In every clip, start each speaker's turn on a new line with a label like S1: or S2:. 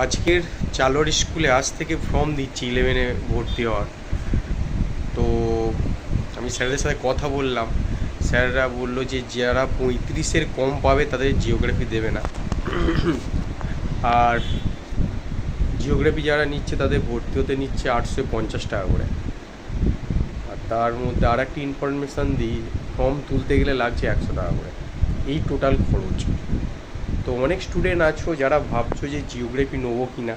S1: আজকের চালোয়ার স্কুলে আজ থেকে ফর্ম দিচ্ছি 11-এ ভর্তি হওয়ার। তো আমি স্যারদের সাথে কথা বললাম, স্যাররা বললো যে যারা 35-এর কম পাবে তাদের জিওগ্রাফি দেবে না, আর জিওগ্রাফি যারা নিচ্ছে তাদের ভর্তি হতে নিচ্ছে 850 টাকা করে। আর তার মধ্যে আর একটা ইনফরমেশান দিই, ফর্ম তুলতে গেলে লাগছে 100 টাকা করে, এই টোটাল খরচ। তো অনেক স্টুডেন্ট আছো যারা ভাবছো যে জিওগ্রাফি নেবো কি না,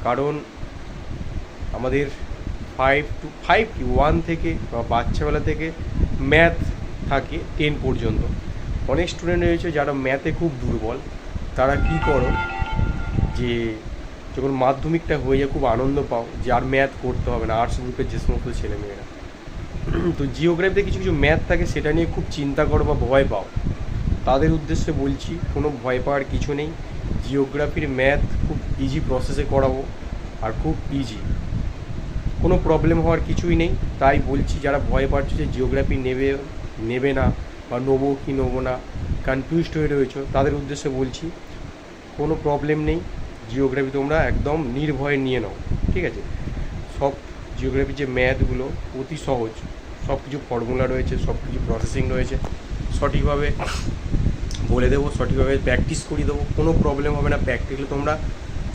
S1: কারণ আমাদের 1 থেকে বা বাচ্চাবেলা থেকে ম্যাথ থাকে 10 পর্যন্ত। অনেক স্টুডেন্ট রয়েছে যারা ম্যাথে খুব দুর্বল, তারা কি করো যে যখন মাধ্যমিকটা হয়ে যায় খুব আনন্দ পাও যে আর ম্যাথ করতে হবে না, আর্টস গ্রুপের যে সমস্ত ছেলেমেয়েরা। তো জিওগ্রাফিতে কিছু কিছু ম্যাথ থাকে, সেটা নিয়ে খুব চিন্তা করো বা ভয় পাও, তাদের উদ্দেশ্যে বলছি কোনো ভয় পাওয়ার কিছু নেই। জিওগ্রাফির ম্যাথ খুব ইজি প্রসেসে করাবো, আর খুব ইজি, কোনো প্রবলেম হওয়ার কিছুই নেই। তাই বলছি যারা ভয় পাচ্ছ যে জিওগ্রাফি নেবে না বা নেবো কি নেবো না, কনফিউজড হয়ে রয়েছো, তাদের উদ্দেশ্যে বলছি কোনো প্রবলেম নেই। জিওগ্রাফি তোমরা একদম নির্ভয়ে নিয়ে নাও, ঠিক আছে। সব জিওগ্রাফির যে ম্যাথগুলো অতি সহজ, সব কিছু ফর্মুলা রয়েছে, সব কিছু প্রসেসিং রয়েছে, সঠিকভাবে বলে দেবো, সঠিকভাবে প্র্যাকটিস করিয়ে দেবো, কোনো প্রবলেম হবে না। প্র্যাকটিক্যালি তোমরা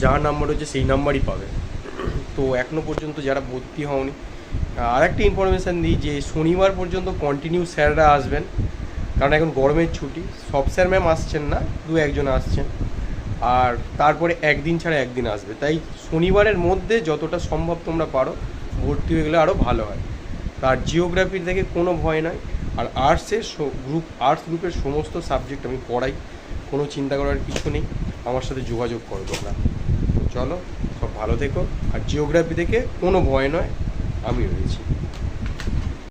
S1: যা নাম্বার হচ্ছে সেই নাম্বারই পাবে। তো এখনও পর্যন্ত যারা ভর্তি হওনি, আর একটা ইনফরমেশান দিই যে শনিবার পর্যন্ত কন্টিনিউ স্যাররা আসবেন, কারণ এখন গরমের ছুটি, সব স্যার ম্যাম আসছেন না, 2-1 আসছেন, আর তারপরে একদিন ছাড়া একদিন আসবে। তাই শনিবারের মধ্যে যতটা সম্ভব তোমরা পারো ভর্তি হয়ে গেলে আরও ভালো হয়। আর জিওগ্রাফির থেকে কোনো ভয় নয়, আর আর্টস গ্রুপের সমস্ত সাবজেক্ট আমি পড়াই, কোনো চিন্তা করার কিছু নেই। আমার সাথে যোগাযোগ করো তোমরা। চলো, সব ভালো থেকো। আর জিওগ্রাফি থেকে কোনো ভয় নয়, আমি রয়েছি।